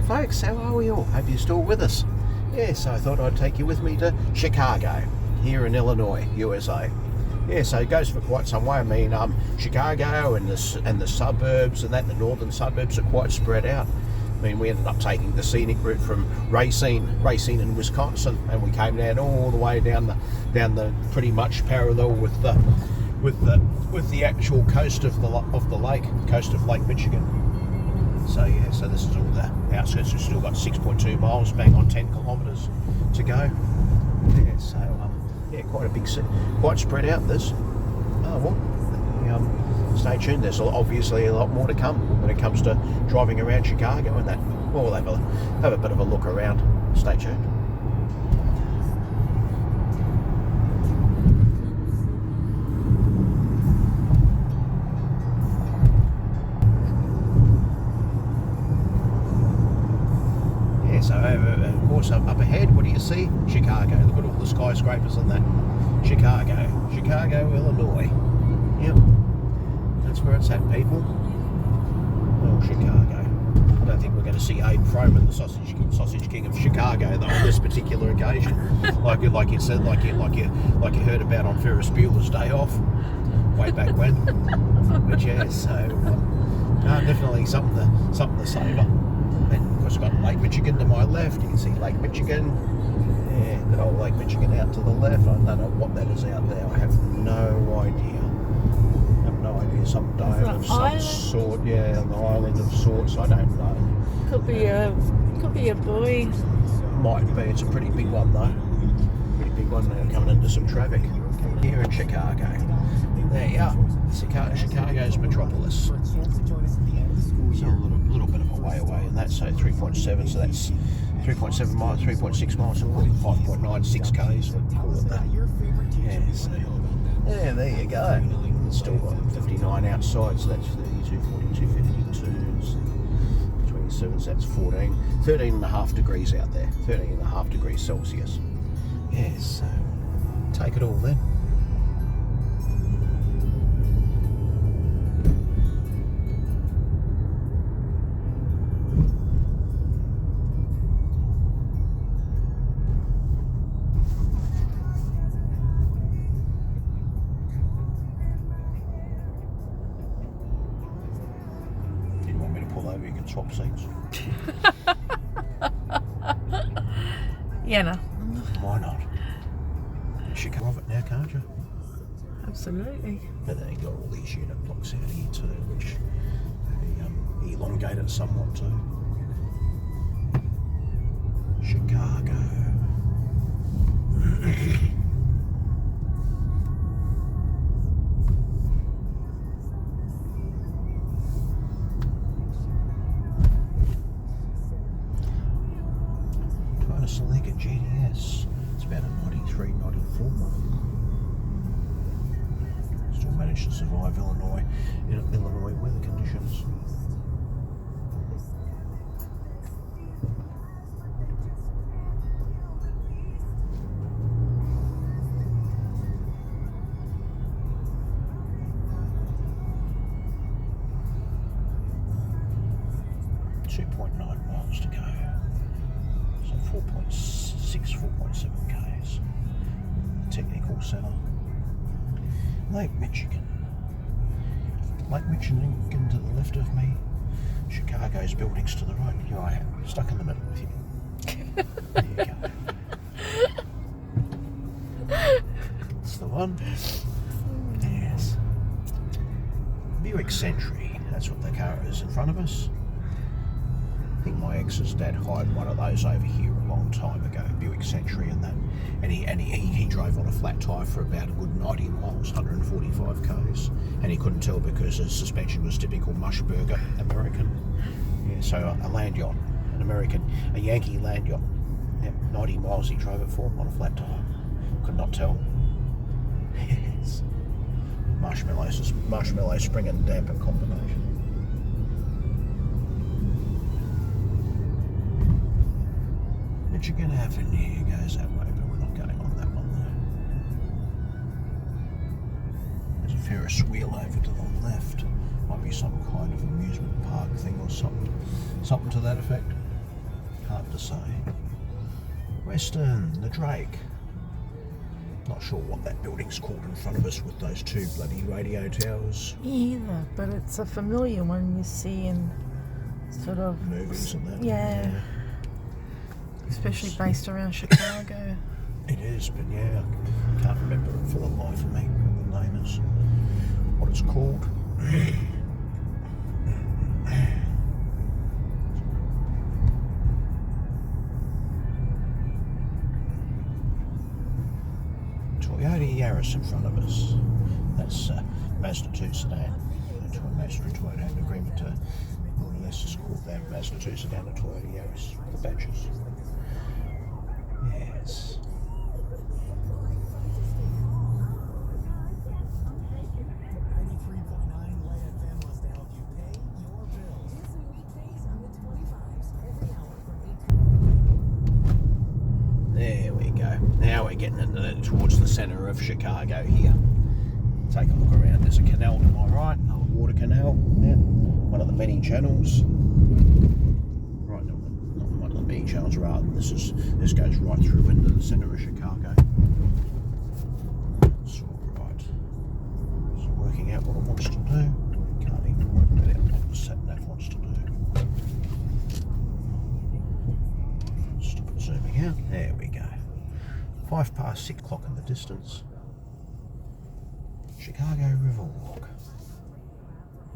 folks, how are we all? Hope you're still with us. Yes, I thought I'd take you with me to Chicago, here in Illinois, USA. Yeah, so it goes for quite some way. I mean, Chicago and the suburbs and that, the northern suburbs are quite spread out. I mean, we ended up taking the scenic route from Racine in Wisconsin, and we came down all the way down the pretty much parallel with the actual coast of the lake, coast of Lake Michigan. So yeah, so this is all the outskirts. We've still got 6.2 miles, bang on 10 kilometres to go. Yeah, so yeah, quite a big city, quite spread out. This. Oh well, stay tuned. There's obviously a lot more to come when it comes to driving around Chicago and that. Well, we'll have a bit of a look around. Stay tuned. So of course up ahead, what do you see? Chicago. Look at all the skyscrapers and that. Chicago, Illinois. Yep, that's where it's at, people. Well, Chicago. I don't think we're going to see Abe Froman, the sausage king of Chicago, though, on this particular occasion. like you said, like you heard about on Ferris Bueller's Day Off, way back when. But yeah, so definitely something to savour. And of course, I've got Lake Michigan to my left. You can see Lake Michigan. Yeah, good old Lake Michigan out to the left. I don't know what that is out there. I have no idea. Some dome of some sort. Yeah, an island of sorts. I don't know. Could be a buoy. Might be. It's a pretty big one though. Pretty big one coming into some traffic. Here in Chicago. There you are. Chicago's metropolis. So a little bit of a way away, and that's 3.7, so that's 3.7 miles, 3.6 miles, so 5.96 k's, we'll call it that. Yeah, so there you go. Still got 59 outside, so that's 32, 42, 52, 27, so that's 13 and a half degrees out there, 13 and a half degrees Celsius. Yeah, so take it all then. You can swap seats. Yeah, no. Why not? You can have it now, can't you? Absolutely. And then you got all these unit blocks out here too, which elongate it somewhat too. Chicago. Select a GDS. It's about a 93, 94 mile. Still managed to survive Illinois weather conditions. Miles to go. 4.7 k's. Technical centre. Lake Michigan. Lake Michigan to the left of me. Chicago's buildings to the right. Here I am, stuck in the middle with you. There you go. That's the one. Yes. Buick Century. That's what the car is in front of us. I think my ex's dad hired one of those over here a long time ago, Buick Century, and that, and he drove on a flat tyre for about a good 90 miles, 145 k's, and he couldn't tell because his suspension was typical Mushburger American. Yeah, so a land yacht, a Yankee land yacht. Yeah, 90 miles he drove it for on a flat tyre. Could not tell. Yes. Marshmallow spring and damper combination. Michigan Avenue goes that way, but we're not going on that one though. There's a Ferris wheel over to the left. Might be some kind of amusement park thing or something to that effect. hard to say. Western, the Drake. Not sure what that building's called in front of us with those two bloody radio towers. Me either, but it's a familiar one you see in sort of Movies and that. Yeah. Especially based around Chicago. It is, but yeah, I can't remember it for the life of me what the name is. What it's called. Toyota Yaris in front of us. That's Mazda 2 sedan. Mazda and Toyota had an agreement to, let's just call that Mazda 2 sedan and Toyota Yaris, the badges. Yes. There we go. Now we're getting towards the centre of Chicago here. Take a look around. There's a canal to my right, a water canal. Yeah. One of the many channels. Right, not one of the many channels, rather. This goes right through into the centre of Chicago. It's all right. So working out what it wants to do. Can't even work that out what the sat-nav wants to do. Stop it zooming out. There we go. 6 o'clock in the distance. Chicago Riverwalk.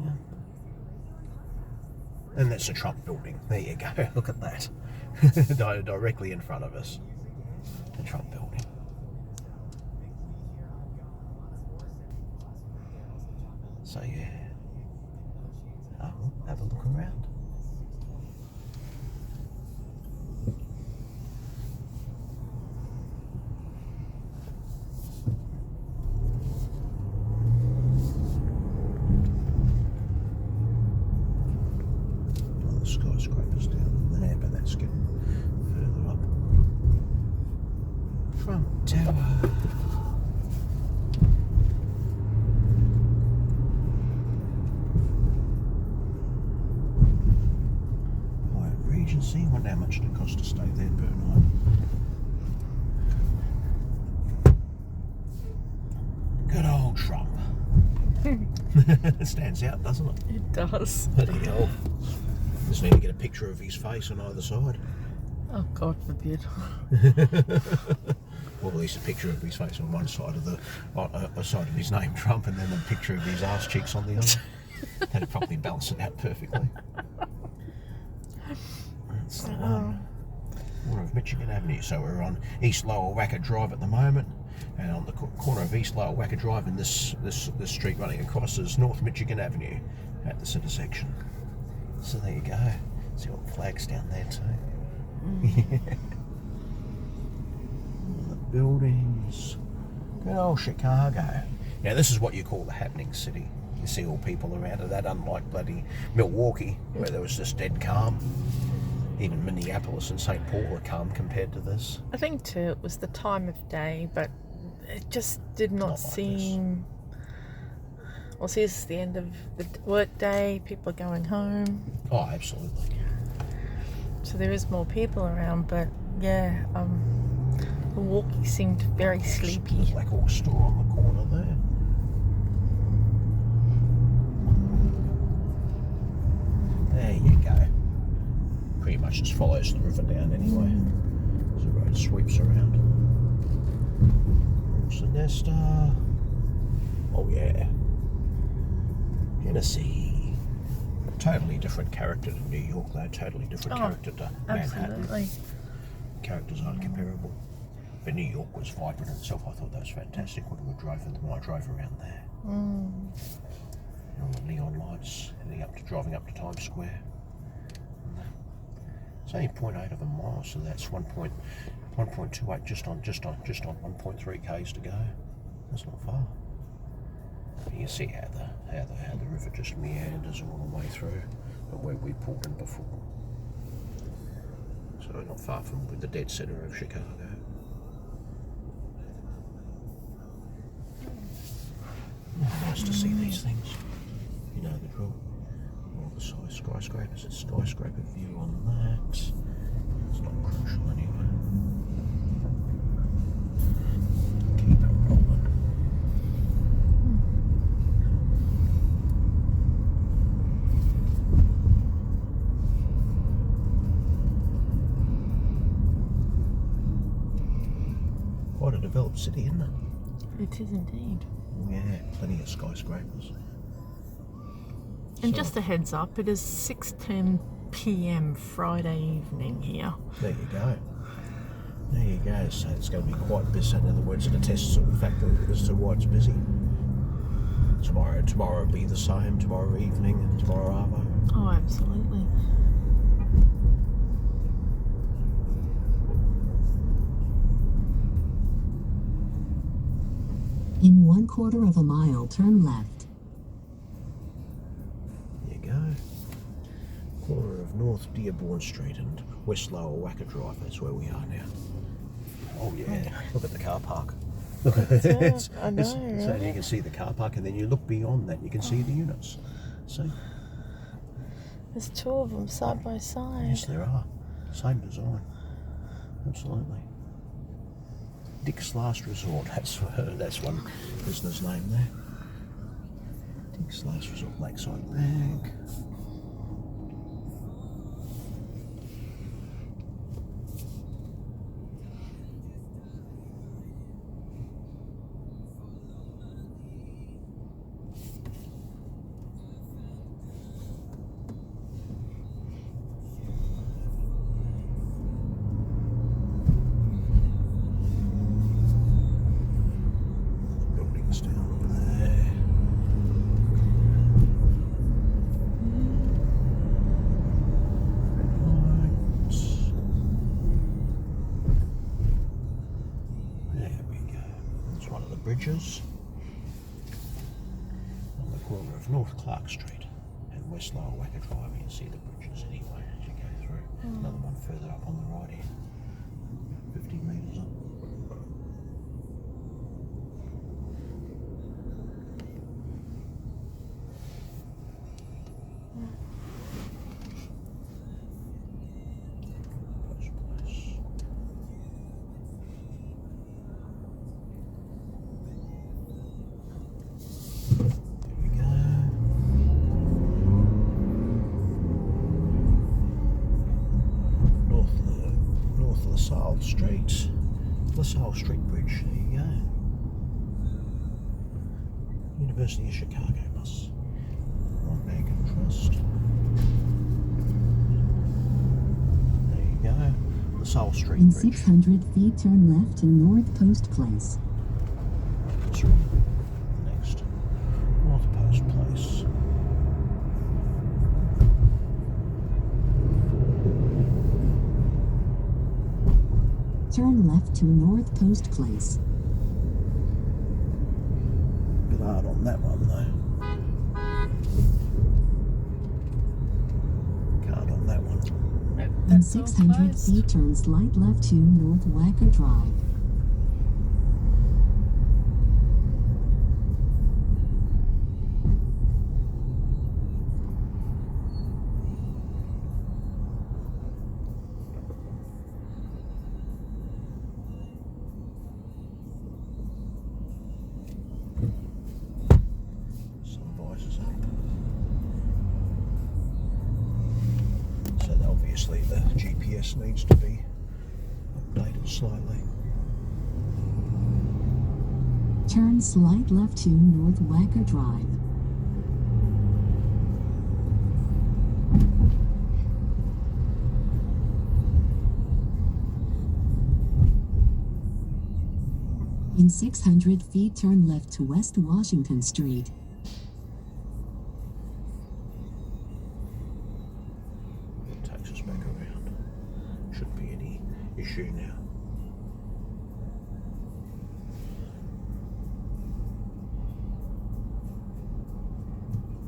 Yeah. And that's a Trump building. There you go. Look at that. Directly in front of us. The Trump building. So yeah. Have a look around. Skyscrapers down there, but that's getting further up. Trump Tower. Hyatt Regency. Wonder how much it costs to stay there per night. Good old Trump. It stands out, doesn't it? It does. Bloody hell. Just need to get a picture of his face on either side. Oh, God forbid. Or at least a picture of his face on one side of the side of his name, Trump, and then a picture of his arse cheeks on the other. That'd probably balance it out perfectly. That's the one. Corner of Michigan Avenue. So we're on East Lower Wacker Drive at the moment, and on the corner of East Lower Wacker Drive, and this street running across is North Michigan Avenue at this intersection. So there you go. See what flags down there too. Yeah. The buildings. Good old Chicago. Now this is what you call the happening city. You see all people around it. That unlike bloody Milwaukee, where there was just dead calm. Even Minneapolis and St. Paul are calm compared to this. I think too it was the time of day, but it just did not seem. Well, see, this is the end of the work day. People are going home. Oh, absolutely. So there is more people around, but yeah, Milwaukee seemed very sleepy. The Black Hawk store on the corner there. There you go. Pretty much just follows the river down anyway. As the road sweeps around. Sonesta. Oh yeah. Tennessee. Totally different character to New York though. Totally different character to Manhattan. Absolutely. Characters aren't comparable. But New York was vibrant itself. I thought that was fantastic when I drove around there. All the neon lights driving up to Times Square. It's only 0.8 of a mile, so that's 1.28, just on 1.3 k's to go. That's not far. You see how the river just meanders all the way through, and where we pulled in before. So not far from the dead centre of Chicago. Nice to see these things. You know the drill. All the skyscrapers. It's skyscraper view on that. It's not crucial anyway. Keep it rolling. Quite a developed city, isn't it? It is indeed. Yeah, plenty of skyscrapers. And So- just a heads up, it is 6:10 p.m. Friday evening here. There you go. There you go. So it's going to be quite busy. In other words, it attests to the fact as to why it's busy. Tomorrow will be the same. Tomorrow evening and tomorrow arvo. Oh, absolutely. In 1/4 of a mile, turn left. There you go. Corner of North Dearborn Street and West Lower Wacker Drive. That's where we are now. Oh yeah. Look at the car park. Look at it. I know, So right? you can see the car park, and then you look beyond that, you can see the units. See? There's two of them side by side. Yes, there are. Same design. Absolutely. Dick's Last Resort. That's one business name there. Dick's Last Resort, Lakeside Bank. Buildings down there. Lights. There we go. It's one of the bridges on the corner of North Clark Street and West Lower Wacker Drive. You can see the bridges anyway as you go through. Another one further up on the right here, 50 metres up. Post Place. There we go. North LaSalle Street. LaSalle Street Bridge. There you go. University of Chicago bus. One Bank and Trust. There you go. LaSalle Street In Bridge. 600 feet, turn left to North Post Place. That's right. Next. North Post Place. Turn left to North Post Place. Bit hard on that one though. Card on that one. In That's all 600 closed. feet, turn slight left to North Wacker Drive. Some voices up. So obviously the GPS needs to be updated slightly. Turn slight left to North Wacker Drive. In 600 feet, turn left to West Washington Street. It takes us back around. Shouldn't be any issue now.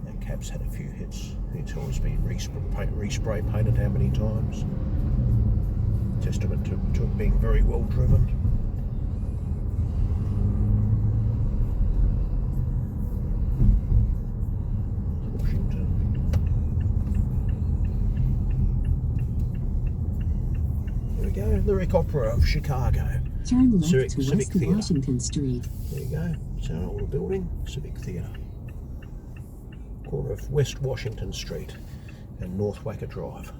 That cab's had a few hits. It's always been respray painted how many times. Testament to it being very well driven. Washington. we go. Lyric Opera of Chicago. Turn left Civic to West Theatre. Washington Street. There you go. It's an old building, Civic Theatre. Corner of West Washington Street and North Wacker Drive.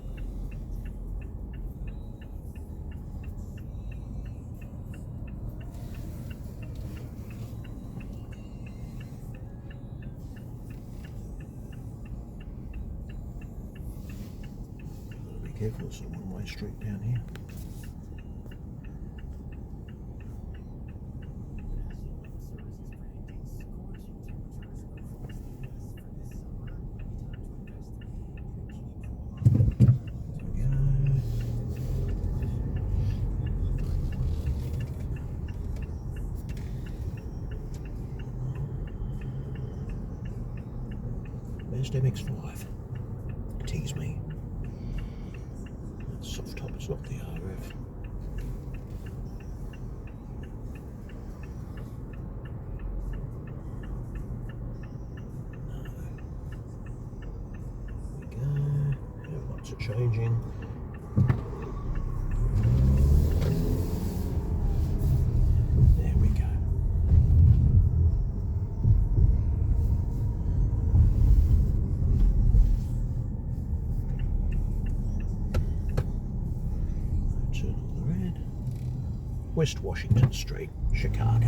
Be careful, it's a one-way street down here. Mazda MX-5. Tease me. That's soft top, it's not the RF. No. There we go. How lights are changing. There we go. West Washington Street, Chicago.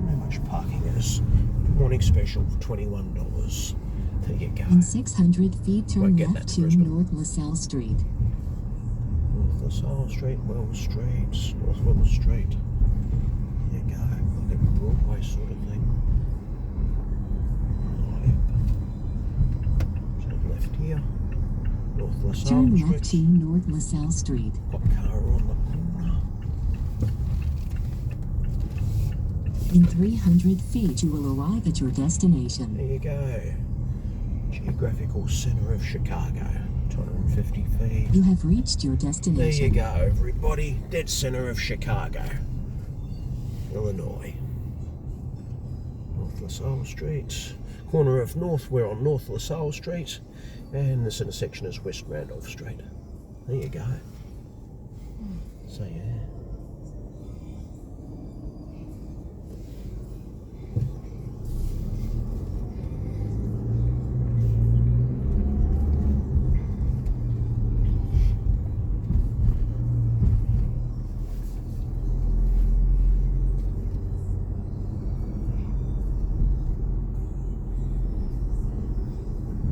How much parking is? Morning special for $21. There you go. In 600 feet, turn Won't get left that to Brisbane. North LaSalle Street. North LaSalle Street, Wells Street, North Wells Street. There you go. Like a Broadway sort of thing. Oh, yep. Turn left here. North LaSalle Turn Street. left to North LaSalle Street. Got car on the corner. In 300 feet, you will arrive at your destination. There you go. Geographical centre of Chicago. 250 feet. You have reached your There destination. you go, everybody. Dead centre of Chicago, Illinois. North LaSalle Street. Corner of North, we're on North LaSalle Street. And this intersection is West Randolph Street. There you go. So yeah.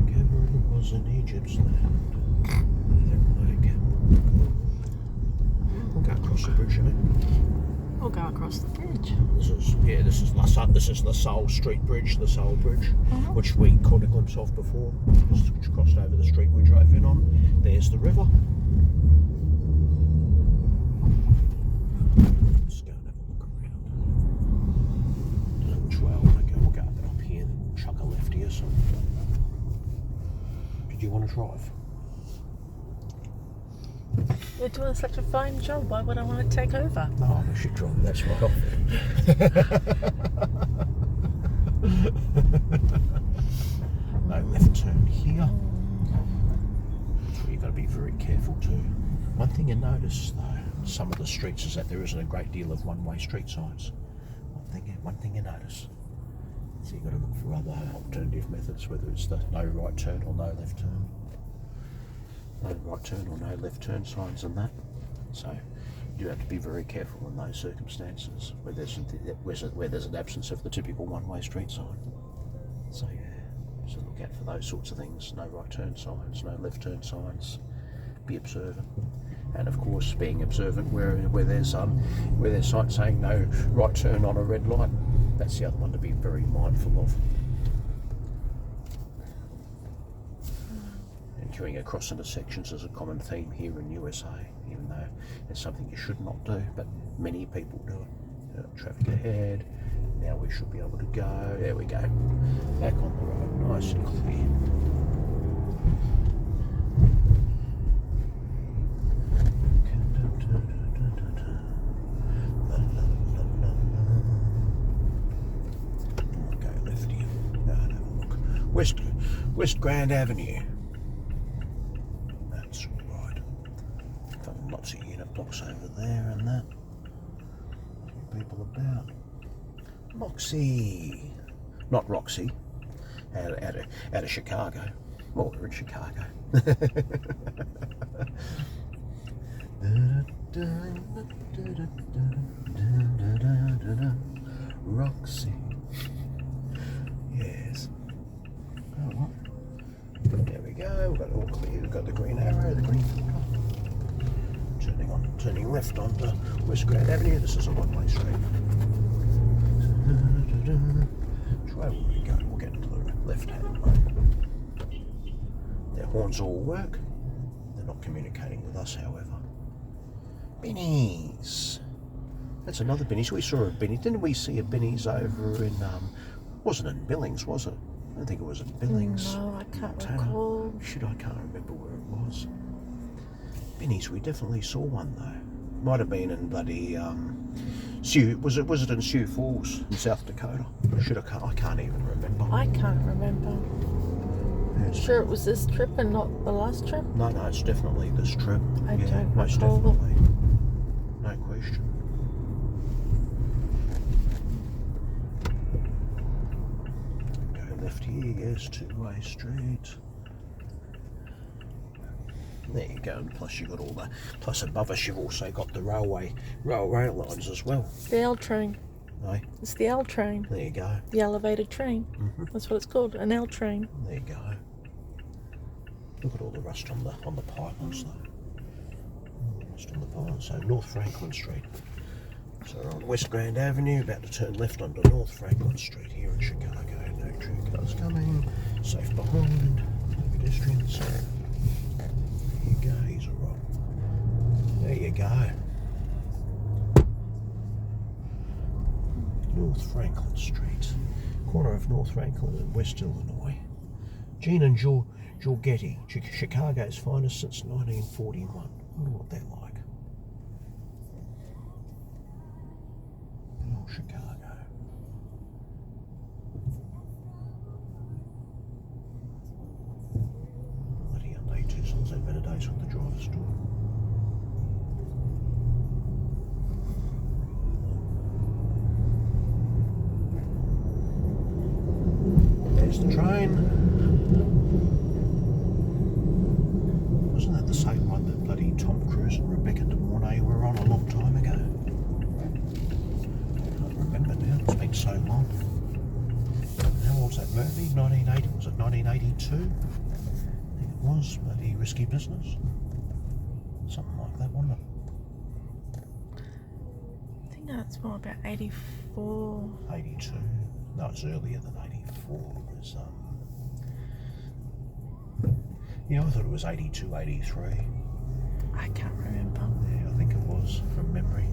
Cameron was in Egypt's land. We'll go across the bridge, eh? We'll go across the bridge. This is LaSalle Street Bridge, LaSalle Bridge, which we caught a glimpse of before. Just crossed over the street we drove in on. There's the river. Let's go and have a look around. 12. Okay, we'll go up here and chuck a left here. So, did you want to drive? You're doing such a fine job. Why would I want to take over? No, I should drive. That's right off there. No left turn here. So you've got to be very careful too. One thing you notice though, some of the streets is that there isn't a great deal of one-way street signs. One thing you notice. So you've got to look for other alternative methods, whether it's the no right turn or no left turn. No right turn or no left turn signs and that. So you do have to be very careful in those circumstances where there's an absence of the typical one-way street sign. So yeah, so look out for those sorts of things. No right turn signs, no left turn signs. Be observant, and of course being observant where there's signs saying no right turn on a red light. That's the other one to be very mindful of. Queuing across intersections is a common theme here in USA, even though it's something you should not do, but many people do it. Traffic ahead, now we should be able to go, there we go, back on the road, nice and clear. Go left here, now have a look. West Grand Avenue. That's right. blocks over there and that. People about. Moxie. Not Roxy. Out of Chicago. Well, we're in Chicago. Roxy. Yes. Oh, what? There we go. We've got it all clear. We've got the green arrow, the green filter. Turning left onto West Grand Avenue. This is a one-way street. Try where we go. We'll get into the left-hand lane. Their horns all work. They're not communicating with us, however. Binnies. That's another Binnies. We saw a Binnie. Didn't we see a Binnies over in, wasn't in Billings, was it? I don't think it was in Billings. No, I can't Montana. recall. Shit, I can't remember where it was. Binnies, we definitely saw one though. Might have been in bloody, Sioux, was it in Sioux Falls in South Dakota? I can't even remember. I can't remember. Yes. Sure, it was this trip and not the last trip? No, it's definitely this trip. I yeah, don't most recall. definitely. No question. Go left here, yes, two-way street. There you go, and plus you've got all the, plus above us you've also got the rail lines as well. The L train. Aye, It's the L train. there you go. The elevated train. That's what it's called, an L train. There you go. Look at all the rust on the pylons though. Rust on the pylons. So North Franklin Street. So we're on West Grand Avenue, about to turn left onto North Franklin Street here in Chicago. No true cars coming. Safe behind. No pedestrians. There you go, he's alright. There you go. North Franklin Street. Corner of North Franklin and West Illinois. Gene and Giorgetti, Chicago's finest since 1941. I wonder what they're like. Oh, Chicago. Bloody Hyundai Tucson's had better days with the driver's door. There's the train. Wasn't that the same one that bloody Tom Cruise and Rebecca De Mornay were on a long time ago? I can't remember now. It's been so long. How old was that movie? 1980? Was it 1982? I think it was. Bloody Risky Business. Something like that, wasn't it? I think that's more about 84. 82. No, it's earlier than 84. It was, yeah, I thought it was 82, 83. I can't remember. Yeah, I think it was, from memory.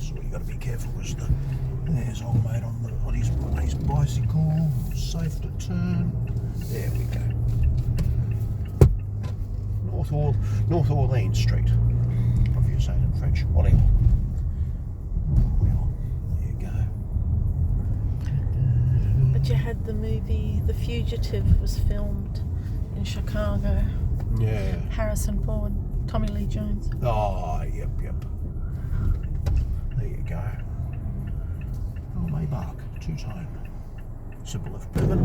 So what you got to be careful is there's old mate on his bicycle, safe to turn. There we go. North Orleans Street. If you're saying in French, Orleans. There you go. But you had the movie The Fugitive was filmed in Chicago. Yeah. Harrison Ford, Tommy Lee Jones. Oh, yep. There you go. Oh, Maybach, two-tone. Symbol of Bevan.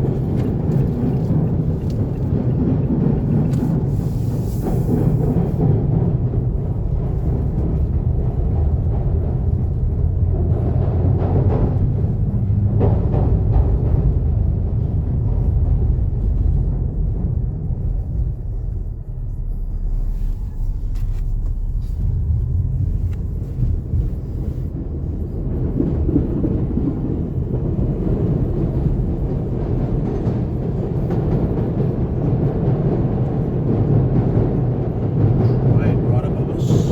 Right above us.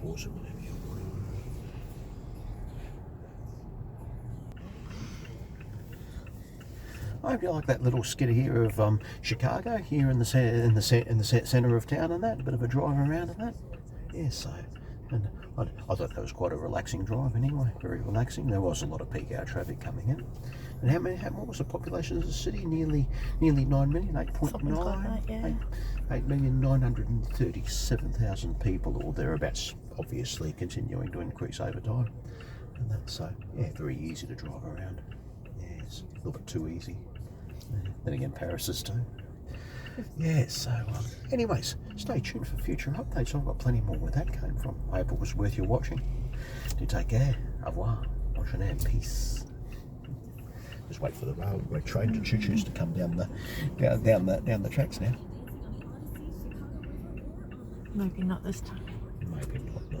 Pause it whenever you want. I hope you like that little skit here of Chicago here in the centre of town and that. A bit of a drive around and that. Yeah, so and I thought that was quite a relaxing drive anyway. Very relaxing. There was a lot of peak hour traffic coming in. And what was the population of the city? Nearly 9 million, 8.9, Something like that, yeah. 8,937,000 people or thereabouts. Obviously continuing to increase over time. And that's so very easy to drive around. Yes, a little bit too easy. Then again, Paris is too. Yeah, so anyways, stay tuned for future updates. I've got plenty more where that came from. I hope it was worth your watching. Do take care. Au revoir. Bonjour and peace. Just wait for the railway train to choo-choos to come down the tracks now. Maybe not this time. Maybe not. No.